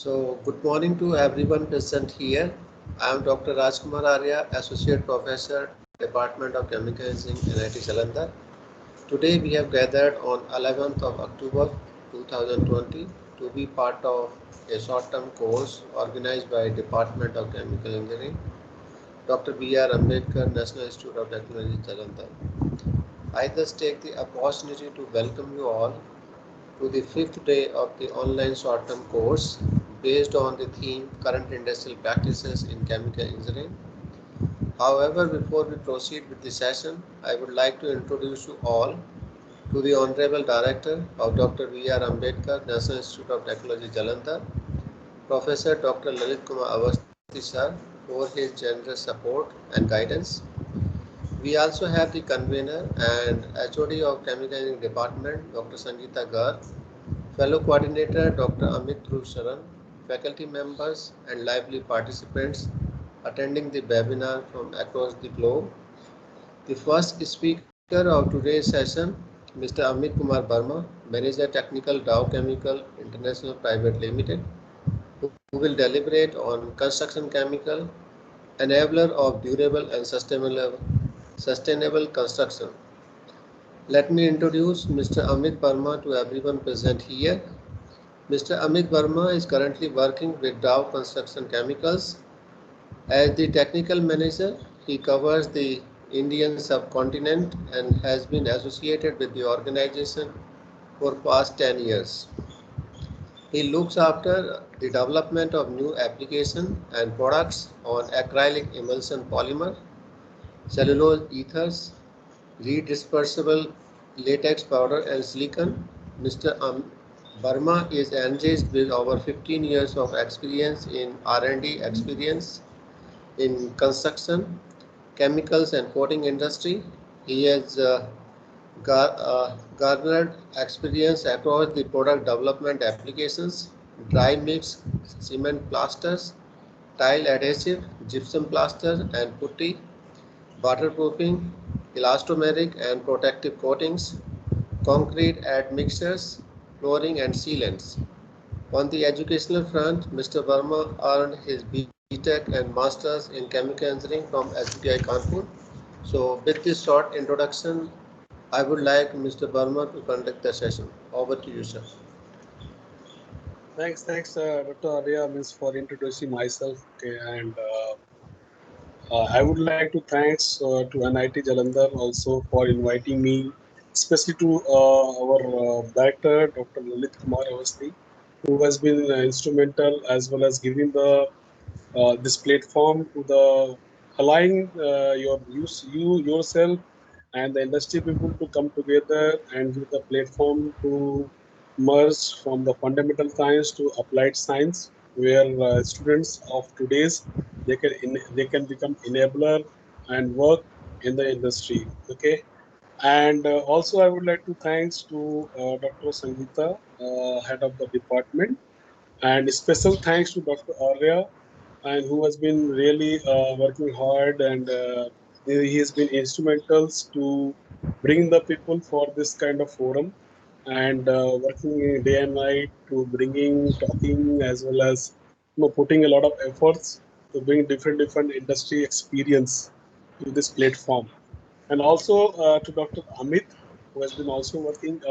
Good morning to everyone present here. I am Dr. Rajkumar Arya, Associate Professor, Department of Chemical Engineering, NIT Jalandhar. Today we have gathered on 11th of October 2020 to be part of a short-term course organized by Department of Chemical Engineering, Dr. B.R. Ambedkar, National Institute of Technology, Jalandhar. I thus take the opportunity to welcome you all to the fifth day of the online short-term course based on the theme Current Industrial Practices in Chemical Engineering. However, before we proceed with the session, I would like to introduce you all to the Honorable Director of Dr. V.R. Ambedkar, National Institute of Technology, Jalandhar, Professor Dr. Lalit Kumar Awasthi sir, for his generous support and guidance. We also have the convener and HOD of Chemical Engineering Department, Dr. Sangeeta Garg, fellow coordinator Dr. Amit Dhruv Sharan, faculty members and lively participants attending the webinar from across the globe. The first speaker of today's session, Mr. Amit Kumar Verma, Manager Technical Dow Chemical International Private Limited, who will deliberate on construction chemical, enabler of durable and sustainable construction. Let me introduce Mr. Amit Verma to everyone present here. Mr. Amit Verma is currently working with Dow Construction Chemicals. As the technical manager, he covers the Indian subcontinent and has been associated with the organization for past 10 years. He looks after the development of new applications and products on acrylic emulsion polymer, cellulose ethers, redispersible latex powder and silicon. Mr. Verma is engaged with over 15 years of experience in R&D experience in construction, chemicals and coating industry. He has garnered experience across the product development applications, dry mix, cement plasters, tile adhesive, gypsum plaster and putty, waterproofing, elastomeric and protective coatings, concrete admixtures, flooring and sealants. On the educational front, Mr. Verma earned his BTech and Masters in Chemical Engineering from SBI Kanpur. So with this short introduction, I would like Mr. Verma to conduct the session. Over to you, sir. Thanks, Dr. Arya, for introducing myself. Okay, and I would like to thanks to NIT Jalandhar also for inviting me, especially to our director, Dr. Lalit Kumar Awasthi, who has been instrumental as well as giving the this platform to the allowing you yourself and the industry people to come together and give the platform to merge from the fundamental science to applied science, where students of today's they can become enabler and work in the industry. Okay, and also I would like to thanks to Dr. Sangeeta, head of the department, and special thanks to Dr. Arya, and who has been really working hard, and he has been instrumental to bring the people for this kind of forum, and working day and night to bringing talking as well as putting a lot of efforts to bring different industry experience to this platform. And also to Dr. Amit, who has been also working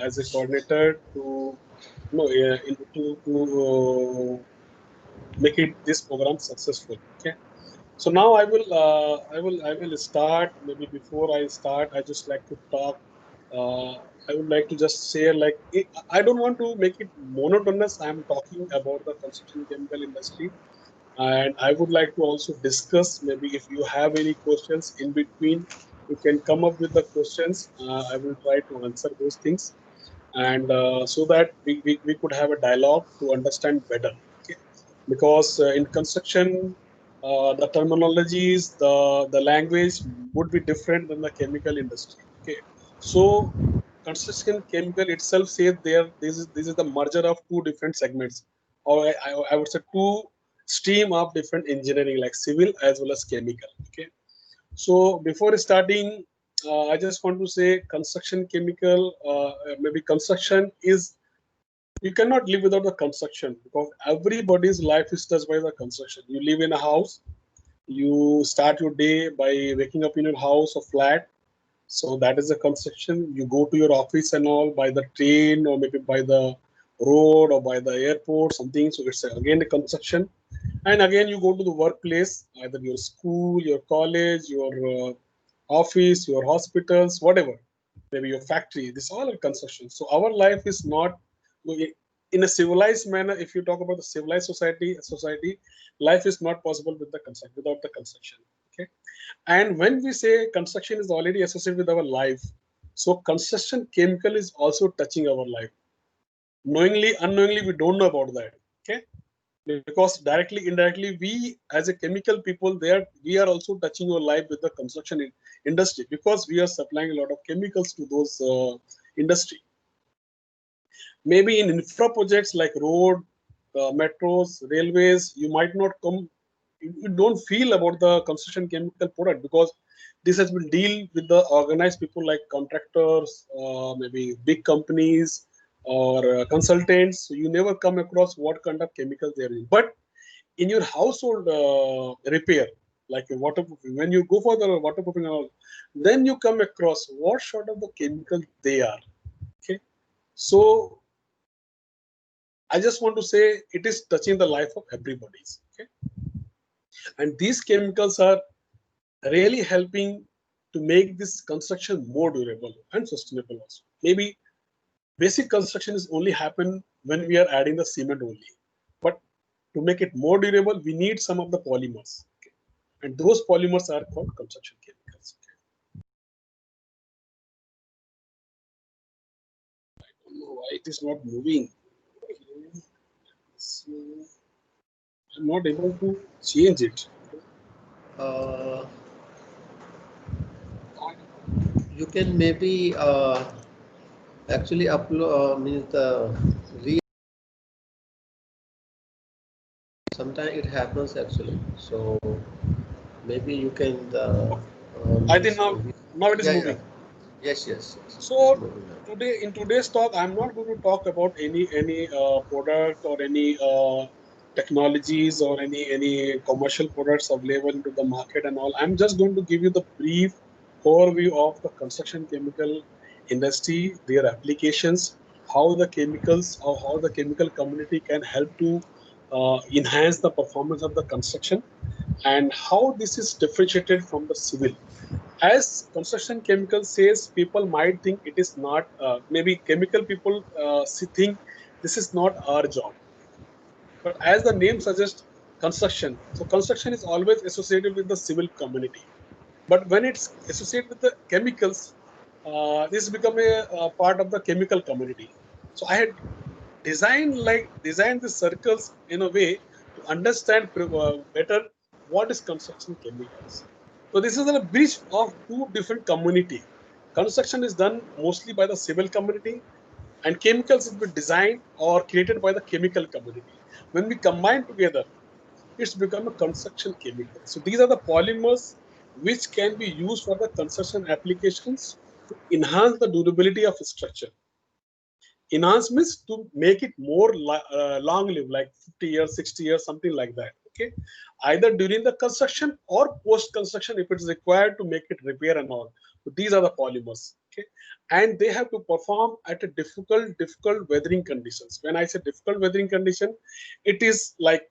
as a coordinator to make it this program successful. Okay, so now I will start. Maybe before I start, I just like to talk. I would like to just say, like, I don't want to make it monotonous. I am talking about the construction chemical industry, and I would like to also discuss. Maybe if you have any questions in between, you can come up with the questions. I will try to answer those things, and so that we could have a dialogue to understand better. Okay, because in construction, the terminologies, the language would be different than the chemical industry. Okay, so construction chemical itself says this is the merger of two different segments, or I would say two stream of different engineering, like civil as well as chemical. Okay, so before starting, I just want to say construction chemical, maybe construction is You cannot live without the construction, because everybody's life is touched by the construction. You live in a house, you start your day by waking up in your house or flat. So that is a construction. You go to your office and all by the train, or maybe by the road, or by the airport, something. So it's again a construction. And again, you go to the workplace, either your school, your college, your office, your hospitals, whatever, maybe your factory. This all are construction. So our life is not in a civilized manner. If you talk about the civilized society, life is not possible with the construction, without the construction. Okay. And when we say construction is already associated with our life, so construction chemical is also touching our life. Knowingly, unknowingly, we don't know about that. Okay. Because directly, indirectly, we as a chemical people there, we are also touching our life with the construction industry, because we are supplying a lot of chemicals to those industry. Maybe in infra projects like road, metros, railways, you might not come, you don't feel about the construction chemical product, because this has been deal with the organized people like contractors, maybe big companies or consultants. So you never come across what kind of chemicals they are in. But in your household repair, like a waterproofing, when you go for the waterproofing and all, then you come across what sort of the chemical they are. Okay, so I just want to say it is touching the life of everybody's. Okay, and these chemicals are really helping to make this construction more durable and sustainable also. Maybe basic construction is only happen when we are adding the cement only, but to make it more durable, we need some of the polymers. Okay? And those polymers are called construction chemicals. Okay? I don't know why it is not moving. Okay. So I'm not able to change it. Uh, you can maybe actually upload means the re sometimes it happens actually. So maybe you can I think means now it is yeah, yeah, moving. yes, it's So moving now. today, in today's talk, I'm not going to talk about any product or any technologies or any commercial products available into the market and all. I'm just going to give you the brief overview of the construction chemical industry, their applications, how the chemicals or how the chemical community can help to enhance the performance of the construction, and how this is differentiated from the civil. As construction chemical says, people might think it is not, maybe chemical people think this is not our job. But as the name suggests, construction, so construction is always associated with the civil community. But when it's associated with the chemicals, this become a part of the chemical community. So I had designed the circles in a way to understand better what is construction chemicals. So this is a bridge of two different community. Construction is done mostly by the civil community, and chemicals is been designed or created by the chemical community. When we combine together, it's become a construction chemical. So these are the polymers which can be used for the construction applications to enhance the durability of a structure. Enhancements to make it more long live, like 50 years, 60 years, something like that. Okay, either during the construction or post construction if it is required to make it repair and all. So these are the polymers. Okay, and they have to perform at a difficult weathering conditions. When I say difficult weathering condition, it is like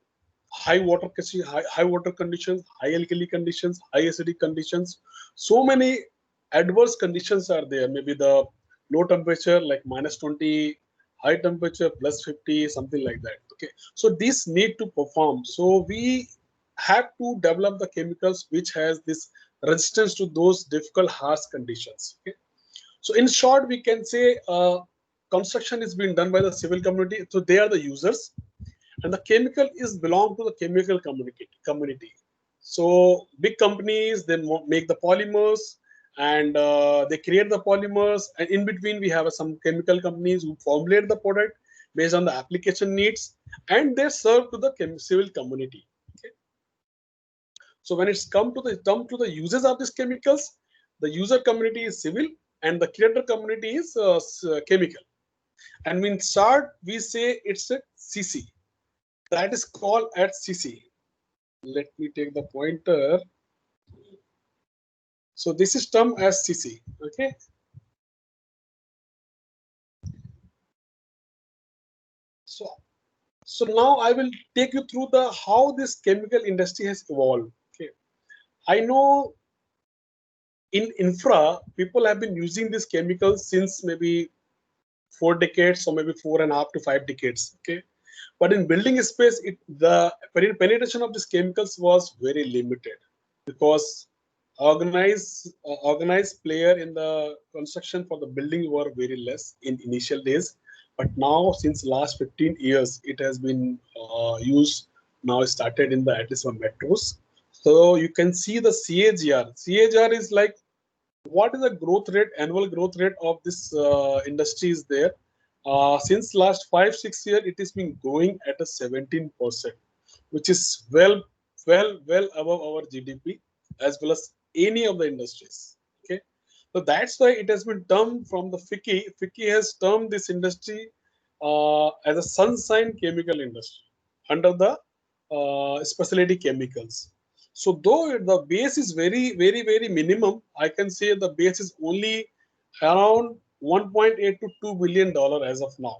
high water conditions, high alkali conditions, high acidic conditions. So many adverse conditions are there. Maybe the low temperature like -20, high temperature +50, something like that. Okay, so these need to perform. So we have to develop the chemicals which has this resistance to those difficult harsh conditions. Okay, so in short, we can say construction is being done by the civil community. So they are the users, and the chemical is belong to the chemical community. So big companies, they make the polymers, and they create the polymers, and in between we have some chemical companies who formulate the product based on the application needs, and they serve to the civil community. Okay, so when it's come to the uses of these chemicals, the user community is civil and the creator community is chemical. And in chart, we say it's a CC. That is called at CC. Let me take the pointer. So this is termed as CC. Okay. So now I will take you through the how this chemical industry has evolved. Okay. I know in infra, people have been using these chemicals since maybe 4 decades or maybe 4.5 to 5 decades. Okay. But in building space, the penetration of these chemicals was very limited because organized player in the construction for the building were very less in initial days. But now, since last 15 years, it has been used. Now started in the at least metros. So you can see the CAGR. CAGR is like what is the growth rate, annual growth rate of this industry is there. Since last 5-6 years, it has been growing at a 17%, which is well above our GDP as well as any of the industries. Okay, so that's why it has been termed from the FICCI. FICCI has termed this industry as a sunshine chemical industry under the specialty chemicals. So though the base is very minimum, I can say the base is only around 1.8 to $2 billion as of now.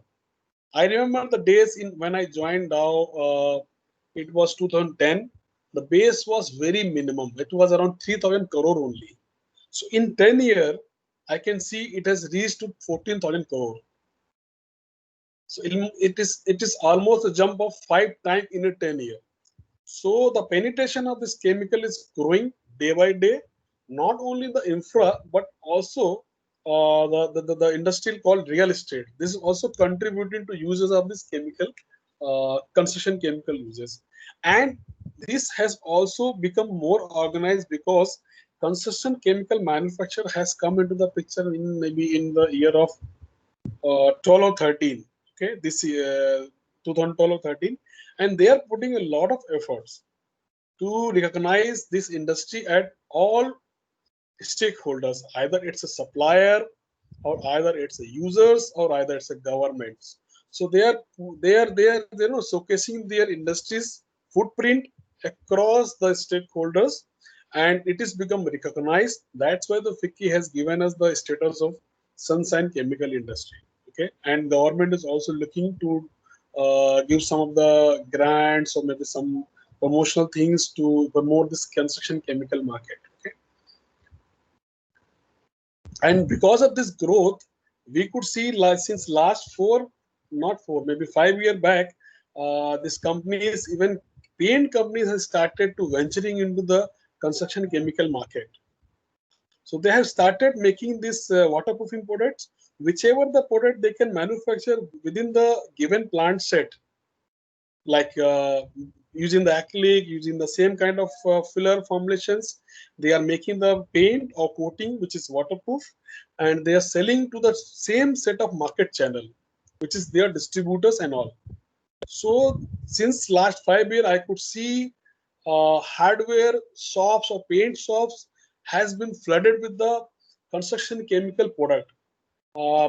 I remember the days in when I joined Dow, it was 2010. The base was very minimum. It was around 3,000 crore only. So in 10 years, I can see it has reached to 14,000 crore. So it is almost a jump of 5 times in a 10 year. So the penetration of this chemical is growing day by day, not only the infra but also the industry called real estate. This is also contributing to uses of this chemical, construction chemical uses, and this has also become more organized because construction chemical manufacture has come into the picture in maybe in the year of 12 or 13. Okay, this year 2012 or 13, and they are putting a lot of efforts to recognize this industry at all stakeholders. Either it's a supplier, or either it's a users, or either it's a governments. So they are showcasing their industry's footprint across the stakeholders, and it is become recognized. That's why the FICCI has given us the status of sunshine chemical industry. Okay, and government is also looking to give some of the grants or maybe some promotional things to promote this construction chemical market. Okay, and because of this growth, we could see since last not four, maybe 5 years back, this companies, even paint companies, have started to venturing into the construction chemical market. So they have started making this waterproofing products, whichever the product they can manufacture within the given plant set, like using the acrylic, using the same kind of filler formulations. They are making the paint or coating which is waterproof, and they are selling to the same set of market channel, which is their distributors and all. So since last 5 years, I could see hardware shops or paint shops has been flooded with the construction chemical product.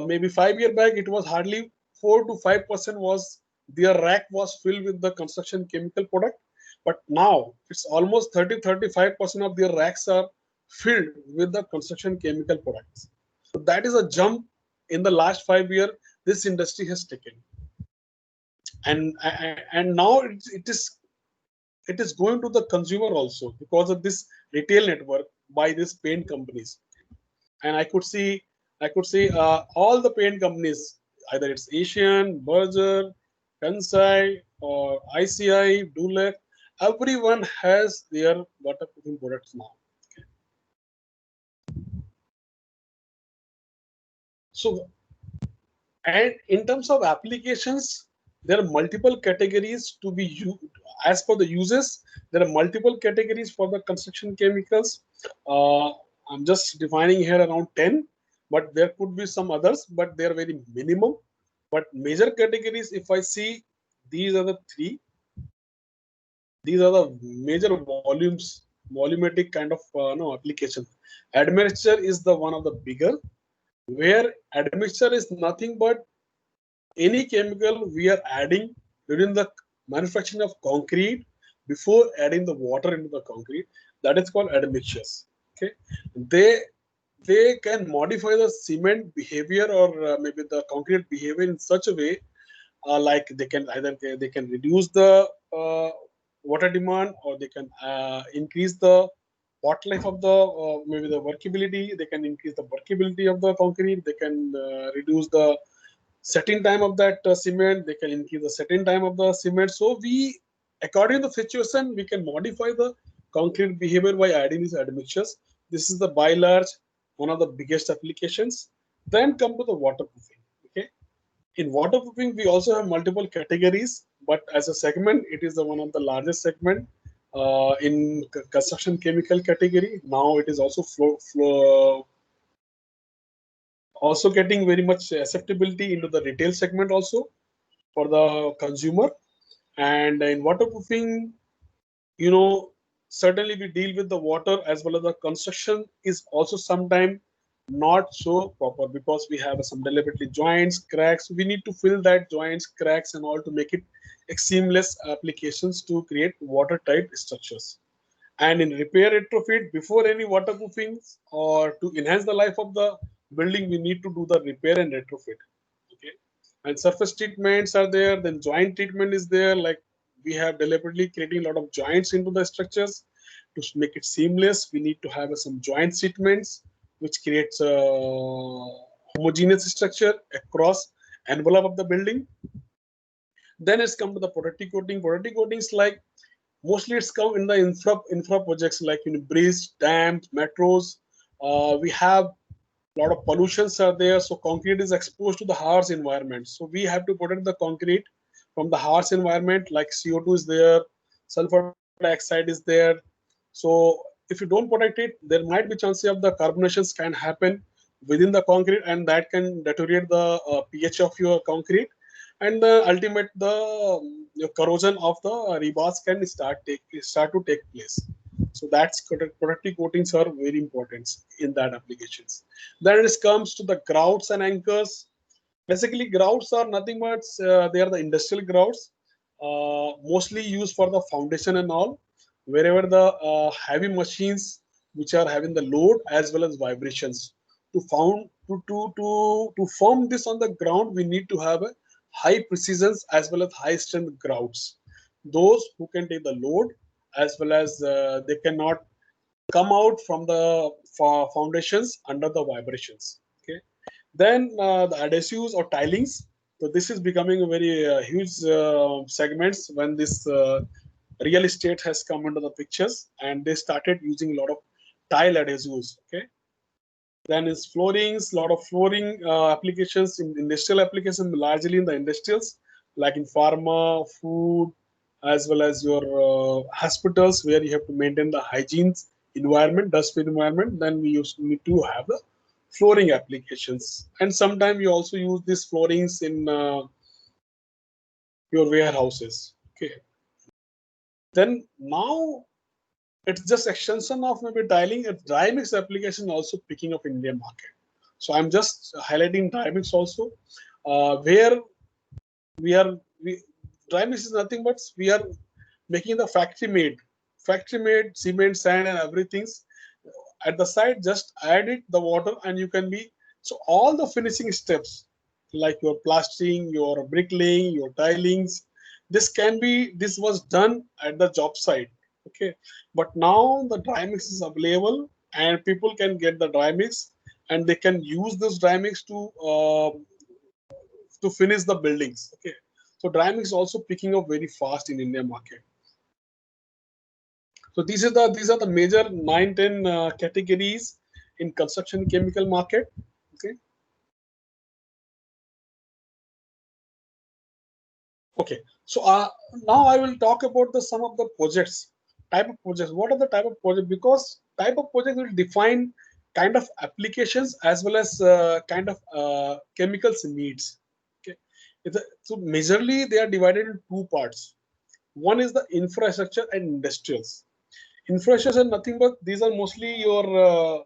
Maybe 5 years back, it was hardly 4 to 5% was their rack was filled with the construction chemical product. But now it's almost 30-35% of their racks are filled with the construction chemical products. So that is a jump in the last 5 years this industry has taken. And now it is going to the consumer also because of this retail network by these paint companies. And I could see all the paint companies, either it's Asian, Berger, Kansai, or ICI, Dulux, everyone has their waterproofing products now. So, and in terms of applications, there are multiple categories to be used. As per the uses, there are multiple categories for the construction chemicals. I'm just defining here around 10, but there could be some others, but they are very minimum. But major categories, if I see, these are the three. These are the major volumetric kind of application. Admixture is the one of the bigger, where admixture is nothing but any chemical we are adding during the manufacturing of concrete before adding the water into the concrete, that is called admixtures. Okay, they can modify the cement behavior or maybe the concrete behavior in such a way, like they can either they can reduce the water demand, or they can increase the pot life of the maybe the workability. They can increase the workability of the concrete. They can reduce the setting time of that cement. They can increase the setting time of the cement. So we, according to the situation, we can modify the concrete behavior by adding these admixtures. This is the by large one of the biggest applications. Then come to the waterproofing. Okay, in waterproofing we also have multiple categories, but as a segment, it is the one of the largest segment in construction chemical category. Now it is also also getting very much acceptability into the retail segment also for the consumer. And in waterproofing, you know, certainly we deal with the water as well as the construction is also sometimes not so proper, because we have some deliberately joints, cracks. We need to fill that joints, cracks, and all to make it seamless applications to create watertight structures. And in repair retrofit, before any waterproofing or to enhance the life of the building, we need to do the repair and retrofit. Okay, and surface treatments are there. Then joint treatment is there. Like we have deliberately creating a lot of joints into the structures to make it seamless. We need to have some joint treatments which creates a homogeneous structure across envelope of the building. Then it's come to the protective coating. Protective coatings, like mostly it's come in the infra projects like in bridge, dams, metros. We have a lot of pollutions are there, so concrete is exposed to the harsh environment. So we have to protect the concrete from the harsh environment, like CO2 is there, sulfur dioxide is there. So if you don't protect it, there might be chances of the carbonations can happen within the concrete, and that can deteriorate the pH of your concrete, and the ultimate the corrosion of the rebars can start to take place. So that's protective coatings are very important in that applications. Then it comes to the grouts and anchors. Basically, grouts are nothing but they are the industrial grouts, mostly used for the foundation and all. Wherever the heavy machines which are having the load as well as vibrations, to found to form this on the ground, we need to have a high precisions as well as high strength grouts. Those who can take the load as well as they cannot come out from the foundations under the vibrations. Okay, then the adhesives or tilings. So this is becoming a very huge segments when this real estate has come into the pictures, and they started using a lot of tile adhesives. Okay, then is floorings, lot of flooring applications in industrial applications, largely in the industrials, like in pharma, food, as well as your hospitals, where you have to maintain the hygiene environment, dust-free environment. Then we need to have the flooring applications, and sometimes you also use these floorings in your warehouses. Okay, then now it's just extension of maybe tiling. Dry mix application also picking up in Indian market. So I'm just highlighting dry mix also, where we dry mix is nothing but we are making the factory made cement, sand, and everything at the side. Just add it the water, and you can be, so all the finishing steps like your plastering, your bricklaying, your tilings, this was done at the job site. Okay, but now the dry mix is available, and people can get the dry mix, and they can use this dry mix to finish the buildings. Okay, so dry mix is also picking up very fast in India market. So these are the major 9-10 categories in construction chemical market. Okay. Okay. So now I will talk about some of the projects, type of projects. What are the type of projects? Because type of project will define kind of applications as well as kind of chemicals needs. Okay. So majorly they are divided in two parts. One is the infrastructure and industrials. Infrastructure nothing but these are mostly your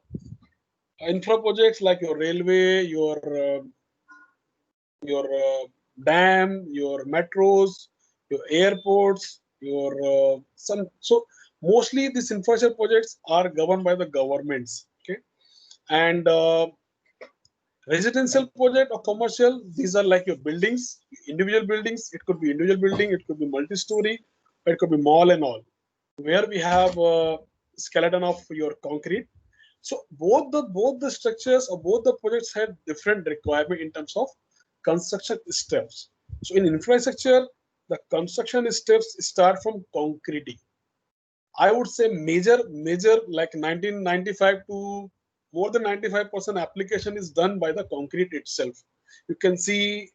infra projects like your railway, your dam, your metros, your airports, your some. So mostly these infrastructure projects are governed by the governments. Okay, and residential project or commercial, these are like your buildings, individual buildings. It could be individual building, it could be multi-story, it could be mall and all, where we have a skeleton of your concrete. So both the structures or both the projects have different requirement in terms of construction steps. So in infrastructure, the construction steps start from concreting. I would say major like 1995 to more than 95% application is done by the concrete itself. You can see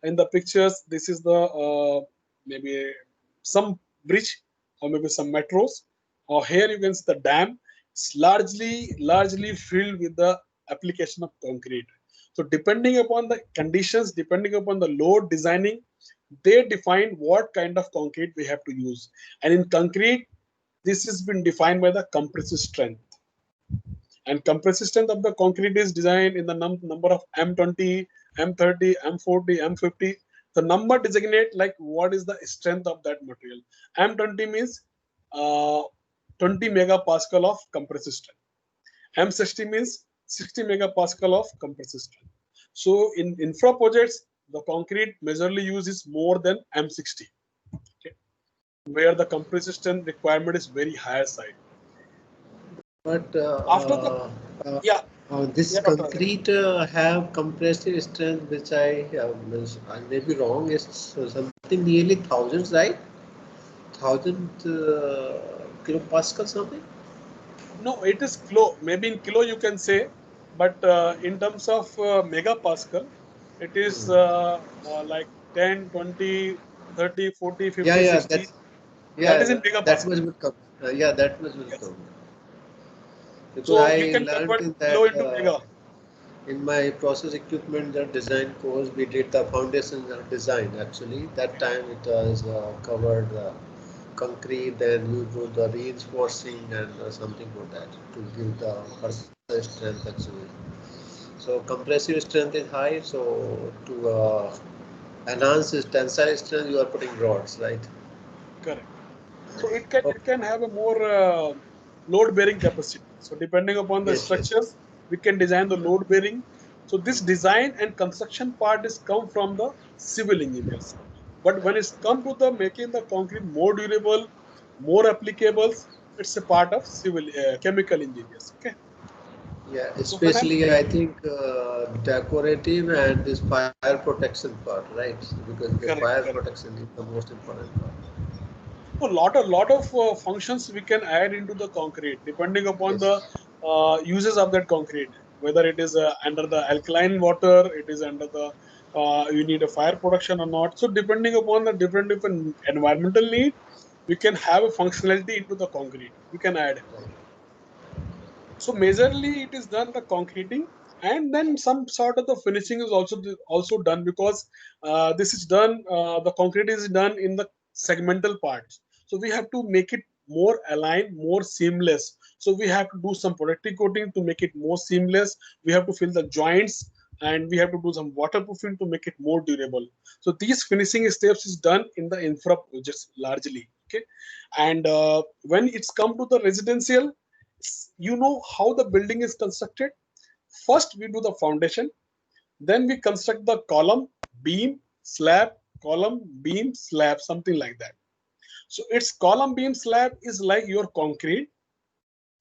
in the pictures, this is the maybe some bridge or maybe some metros. Or here you can see the dam. It's largely filled with the application of concrete. So depending upon the conditions, depending upon the load designing, they define what kind of concrete we have to use. And in concrete, this has been defined by the compressive strength. And compressive strength of the concrete is designed in the number of M20, M30, M40, M50. The number designate like what is the strength of that material. M20 means 20 megapascal of compressive strength. M60 means 60 megapascal of compressive strength. So in infra projects, the concrete majorly uses more than M60, okay, where the compressive strength requirement is very higher side. But After the yeah this yeah Dr. Arya. concrete have compressive strength, which I may be wrong, is something nearly thousands, right? 1,000 kilopascal something. No, it is kilo. Maybe in kilo you can say, but in terms of megapascal, it is like 10, 20, 30, 40, Yeah, 50, yeah, 60. that's That is yeah, in that megapascal. much will come. Yeah, that much will Yes. come. Because So we I can learned convert in kilo that into mega. in my process equipment the design course, we did the foundation design. Actually, that time it was covered concrete, then you do the reinforcing and something for that to give the further strength actually. So compressive strength is high. So to enhance its tensile strength, you are putting rods, right? Correct. So it can have a more load bearing capacity. So depending upon the Yes, yes. structures, we can design the load bearing. So this design and construction part is come from the civil engineers. But when it's come to the making the concrete more durable, more applicable, it's a part of civil chemical engineers. Okay. Yeah, So when I'm especially I think decorative and this fire protection part, right? Because the fire correct. protection is the most important part. A lot of functions we can add into the concrete depending upon the Yes. uses of that concrete, whether it is under the alkaline water, it is under the you need a fire protection or not. So depending upon the different environmental need, we can have a functionality into the concrete we can add. Right. So majorly it is done the concreting, and then some sort of the finishing is also done, because this is done the concrete is done in the segmental parts. So we have to make it more aligned, more seamless. So we have to do some protective coating to make it more seamless. We have to fill the joints, and we have to do some waterproofing to make it more durable. So these finishing steps is done in the infra projects largely. Okay, and when it's come to the residential, you know how the building is constructed. First we do the foundation, then we construct the column, beam, slab, column, beam, slab, something like that. So its column, beam, slab is like your concrete.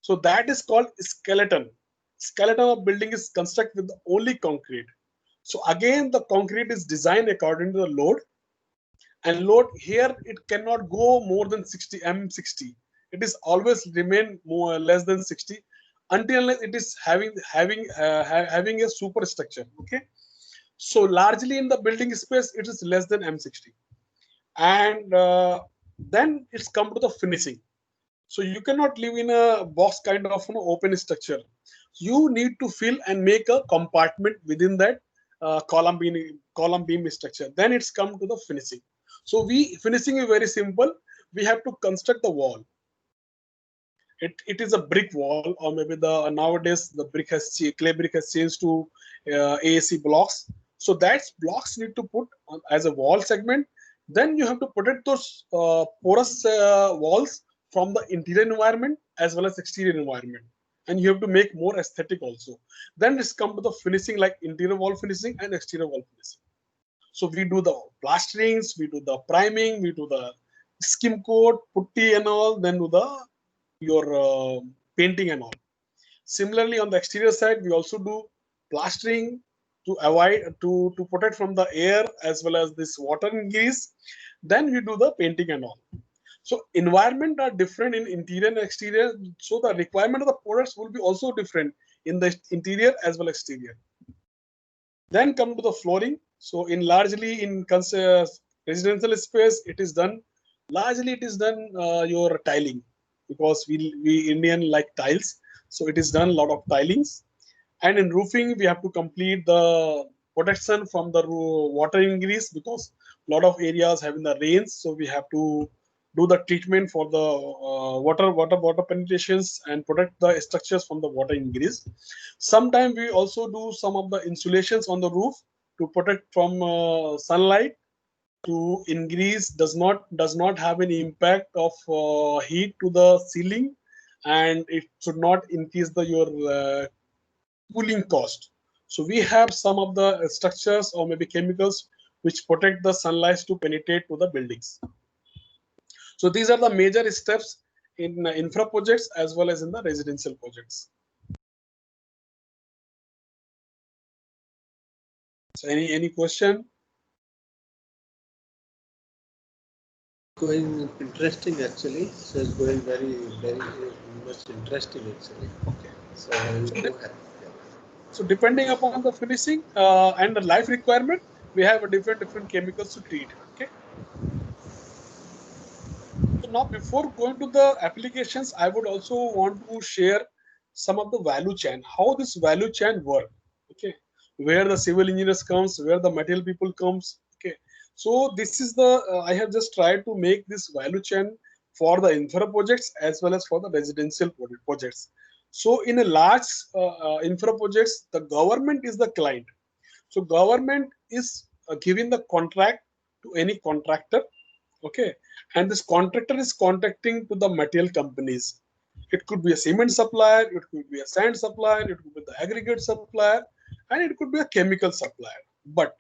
So that is called skeleton. Skeleton of building is constructed with only concrete. So again the concrete is designed according to the load, and load here it cannot go more than 60 m60. It is always remain more less than 60 until unless it is having a superstructure. Okay, so largely in the building space it is less than m60. And then it's come to the finishing. So you cannot live in a box kind of open structure. You need to fill and make a compartment within that column beam structure. Then it's come to the finishing. So we finishing is very simple. We have to construct the wall. It is a brick wall, or maybe the nowadays the brick has clay brick has changed to AAC blocks. So that's blocks need to put on as a wall segment. Then you have to protect those porous walls from the interior environment as well as exterior environment, and you have to make more aesthetic also. Then it's come to the finishing, like interior wall finishing and exterior wall finishing. So we do the plasterings, we do the priming, we do the skim coat, putty and all, then do the your painting and all. Similarly, on the exterior side, we also do plastering to avoid to protect from the air as well as this water and grease. Then we do the painting and all. So environment are different in interior and exterior. So the requirement of the products will be also different in the interior as well as exterior. Then come to the flooring. So in largely in residential space, it is done largely it is done your tiling, because we Indian like tiles. So it is done a lot of tilings. And in roofing, we have to complete the protection from the water ingress, because a lot of areas having the rains. So we have to do the treatment for the water penetrations and protect the structures from the water ingress. Sometimes we also do some of the insulations on the roof to protect from sunlight, to increase does not have any impact of heat to the ceiling, and it should not increase the your cooling cost. So we have some of the structures or maybe chemicals which protect the sunlight to penetrate to the buildings. So these are the major steps in infra projects as well as in the residential projects. So any question? Going interesting actually. So it's going very much interesting actually. Okay. So I'll So, go ahead. Yeah. so depending upon the finishing and the life requirement, we have a different chemicals to treat. Okay. So now before going to the applications, I would also want to share some of the value chain, how this value chain work. Okay, where the civil engineers comes, where the material people comes. Okay, so this is the I have just tried to make this value chain for the infra projects as well as for the residential projects. So in a large infra projects, the government is the client. So government is giving the contract to any contractor. Okay, and this contractor is contacting to the material companies. It could be a cement supplier, it could be a sand supplier, it could be the aggregate supplier, and it could be a chemical supplier. But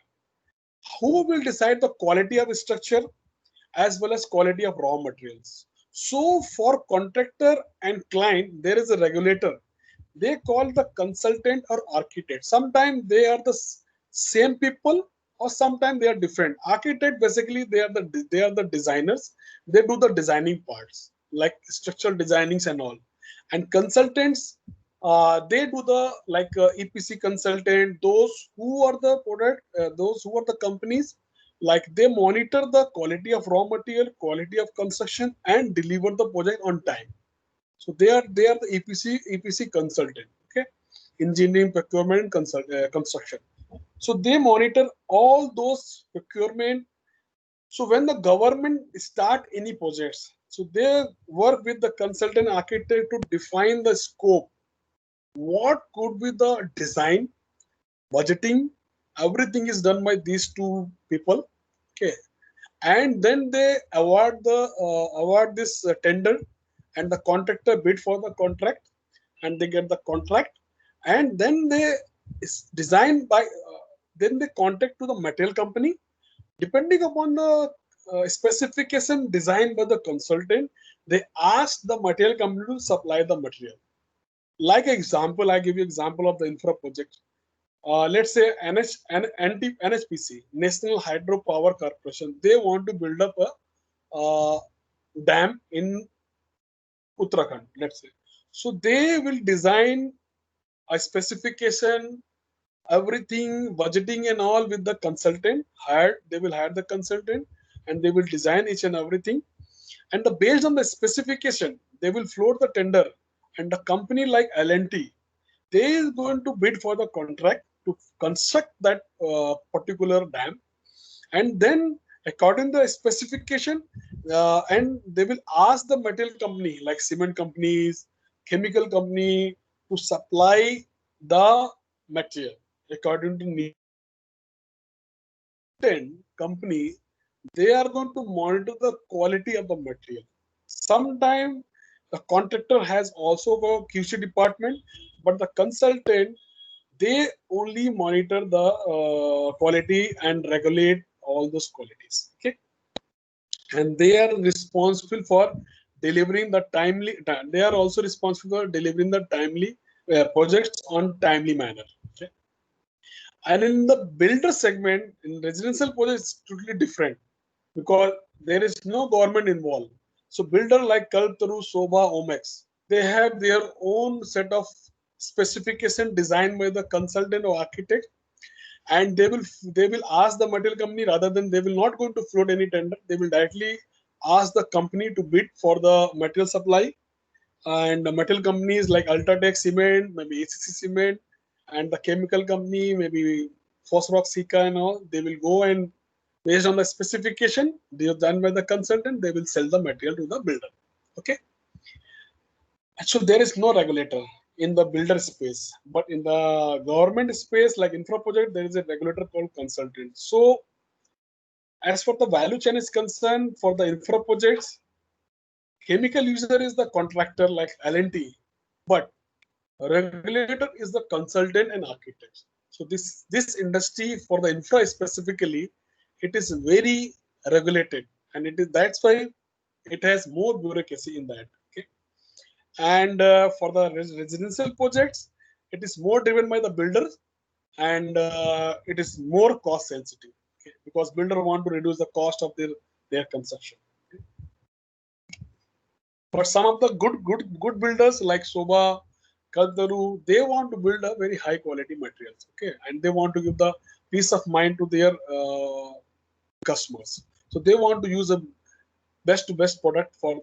who will decide the quality of structure as well as quality of raw materials? So for contractor and client, there is a regulator. They call the consultant or architect. Sometimes they are the same people, or sometimes they are different. Architect basically they are the designers. They do the designing parts like structural designings and all. And consultants, they do the like EPC consultant. Those who are the product, those who are the companies, like they monitor the quality of raw material, quality of construction, and deliver the project on time. So they are the EPC consultant. Okay, engineering, procurement, construction. So they monitor all those procurement. So when the government start any projects, so they work with the consultant architect to define the scope. What could be the design, budgeting? Everything is done by these two people. Okay, and then they award this tender, and the contractor bid for the contract, and they get the contract, and then they is designed by then they contact to the material company. Depending upon the specification designed by the consultant, they ask the material company to supply the material. Like example, I give you example of the infra project. Let's say NHPC, National Hydropower Corporation, they want to build up a dam in Uttarakhand, let's say. So they will design a specification, everything, budgeting and all with the consultant hired. They will hire the consultant and they will design each and everything. And based on the specification, they will float the tender. And the company like L&T, they is going to bid for the contract to construct that particular dam, and then according to the specification, and they will ask the material company like cement companies, chemical company to supply the material according to need. consultant company, they are going to monitor the quality of the material. Sometimes the contractor has also a QC department, but the consultant, they only monitor the quality and regulate all those qualities. Okay, and they are responsible for delivering the timely. They are also responsible for delivering the timely projects on timely manner. Okay, and in the builder segment, in residential projects, it's totally different because there is no government involved. So builder like Kalpataru, Sobha, Omex, they have their own set of specification designed by the consultant or architect, and they will ask the material company, rather than they will not going to float any tender. They will directly ask the company to bid for the material supply, and the metal companies like Ultratech Cement, maybe ACC Cement, and the chemical company, maybe Fosroc, Sika, and all, they will go and based on the specification they are done by the consultant, they will sell the material to the builder. Okay, so there is no regulator in the builder space, but in the government space, like infra project, there is a regulator called consultant. So as for the value chain is concerned, for the infra projects, chemical user is the contractor like L&T, but regulator is the consultant and architect. So this industry for the infra specifically, it is very regulated, and it is that's why it has more bureaucracy in that. Okay, and for the residential projects, it is more driven by the builders, and it is more cost sensitive. Okay, because builder want to reduce the cost of their construction. Okay? But some of the good builders like Sobha, Kaldaru, they want to build a very high quality materials. Okay, and they want to give the peace of mind to their customers. So they want to use a best to best product for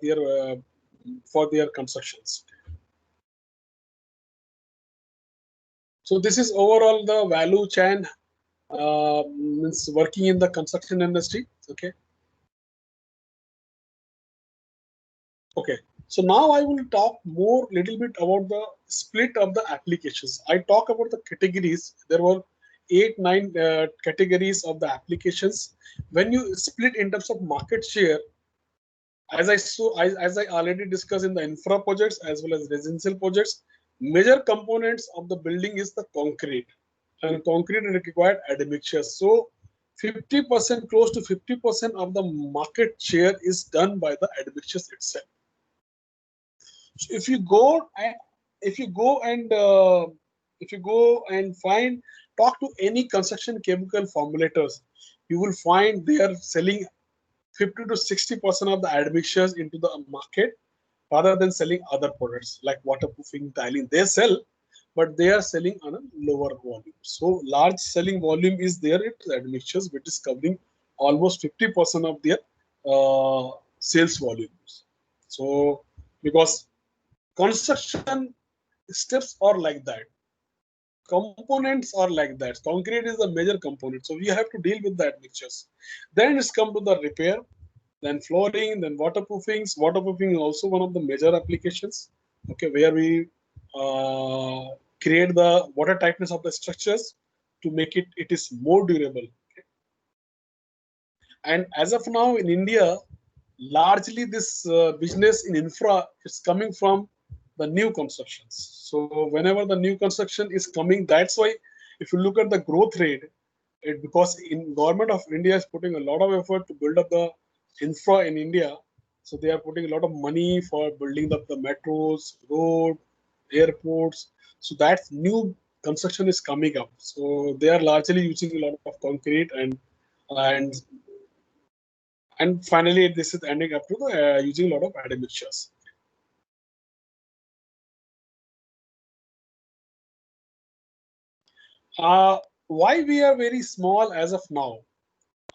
their constructions. So this is overall the value chain means working in the construction industry. Okay. Okay. So now I will talk more little bit about the split of the applications. I talk about the categories. There were 8-9 categories of the applications. When you split in terms of market share, as I already discussed in the infra projects as well as residential projects, major components of the building is the concrete, and concrete required admixtures. So 50%, close to 50% of the market share is done by the admixtures itself. So if you go and if you go and if you go and find talk to any construction chemical formulators, you will find they are selling 50 to 60% of the admixtures into the market, rather than selling other products like waterproofing, tiling. They sell, but they are selling on a lower volume. So large selling volume is there at admixtures, which is covering almost 50% of their sales volumes. So because construction steps are like that, components are like that. Concrete is a major component, so we have to deal with the admixtures. Then it's come to the repair, then flooring, then waterproofings. Waterproofing is also one of the major applications. Okay, where we create the water tightness of the structures to make it is more durable. Okay? And as of now in India, largely this business in infra is coming from the new constructions. So whenever the new construction is coming, that's why if you look at the growth rate, because in government of India is putting a lot of effort to build up the infra in India. So they are putting a lot of money for building up the metros, road, airports. So that new construction is coming up. So they are largely using a lot of concrete, and finally this is ending up to the using a lot of admixtures. Why we are very small as of now?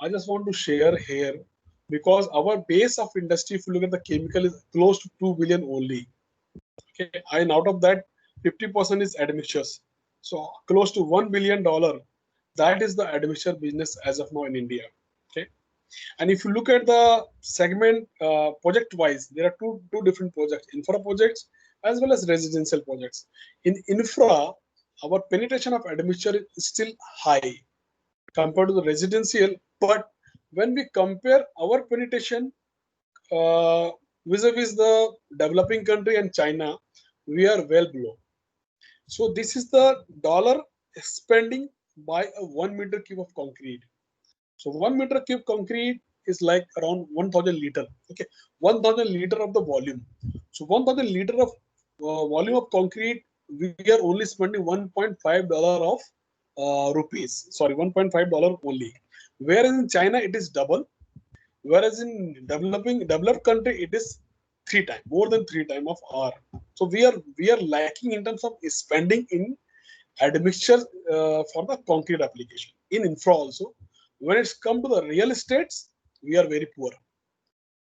I just want to share here, because our base of industry, if you look at the chemical, is close to 2 billion only. Okay, and out of that, 50% is admixtures. So close to $1 billion. That is the admixture business as of now in India. Okay, and if you look at the segment project wise, there are two different projects: infra projects as well as residential projects. In infra, our penetration of admixture is still high compared to the residential. But when we compare our penetration vis-a-vis the developing country and China, we are well below. So this is the dollar spending by a 1 meter cube of concrete. So 1 meter cube concrete is like around 1000 liter. Okay, 1000 liter of the volume. So 1000 liter of volume of concrete, we are only spending $1.5 of rupees. Sorry, $1.5 only. Whereas in China it is double. Whereas in developed country it is 3 times, more than 3 times of R. So we are lacking in terms of spending in admixture for the concrete application in infra also. When it's come to the real estates, we are very poor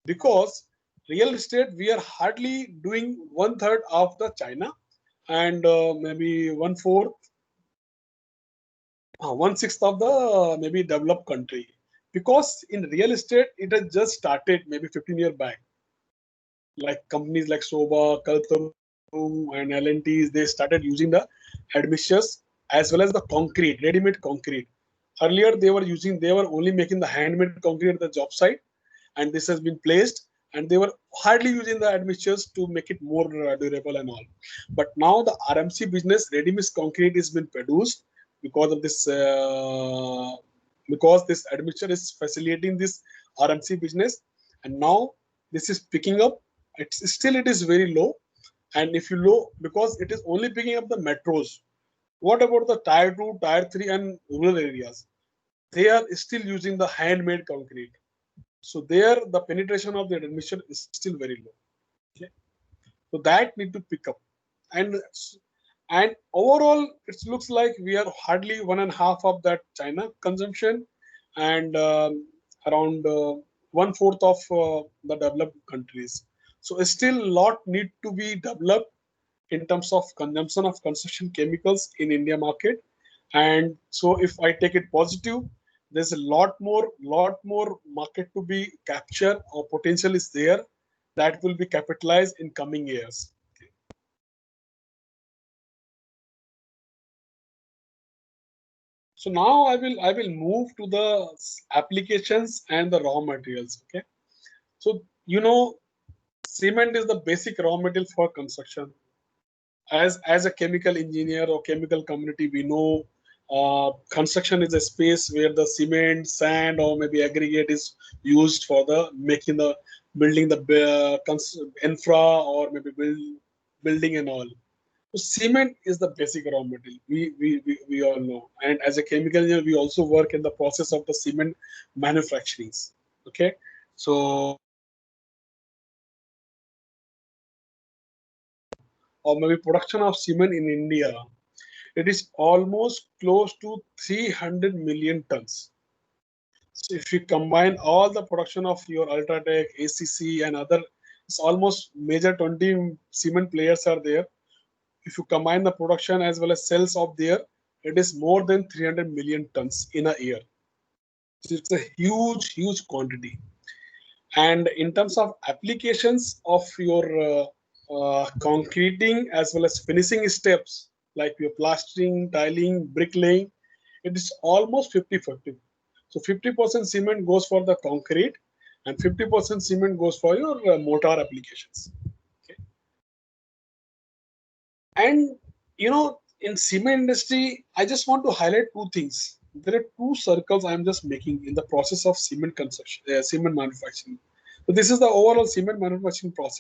because real estate we are hardly doing 1/3 of the China and maybe 1/4, 1/6 of the maybe developed country, because in real estate it has just started maybe 15 years back. Like companies like Soba, Kaltaru, and L&Ts, they started using the admixtures as well as the concrete, ready-made concrete. Earlier, they were only making the handmade concrete at the job site, and this has been placed, and they were hardly using the admixtures to make it more durable and all. But now the RMC business, ready-mix concrete, is been produced because of this, because this admixture is facilitating this RMC business, and now this is picking up. It is very low, and if you low, because it is only picking up the metros. What about the tier 2, tier 3 and rural areas? They are still using the handmade concrete. So there the penetration of the admission is still very low. Okay? So that need to pick up. And overall it looks like we are hardly 1.5 of that China consumption, and around 1/4 of the developed countries. So still a lot need to be developed in terms of consumption of construction chemicals in India market. And so if I take it positive, there's a lot more market to be captured, or potential is there that will be capitalized in coming years. So now I will move to the applications and the raw materials. Okay. So cement is the basic raw material for construction. As a chemical engineer or chemical community, we know construction is a space where the cement, sand, or maybe aggregate is used for the making the building the infra, or maybe building and all. So cement is the basic raw material. We all know. And as a chemical engineer, we also work in the process of the cement manufacturing. Okay. So, or maybe production of cement in India, it is almost close to 300 million tons. So if you combine all the production of your Ultratech, ACC, and other, it's almost major 20 cement players are there. If you combine the production as well as sales of there, it is more than 300 million tons in a year. So it's a huge quantity. And in terms of applications of your concreting as well as finishing steps, like your plastering, tiling, bricklaying, it is almost 50-50. So 50% cement goes for the concrete, and 50% cement goes for your mortar applications. Okay. And in cement industry, I just want to highlight two things. There are two circles I am just making in the process of cement construction, cement manufacturing. So this is the overall cement manufacturing process.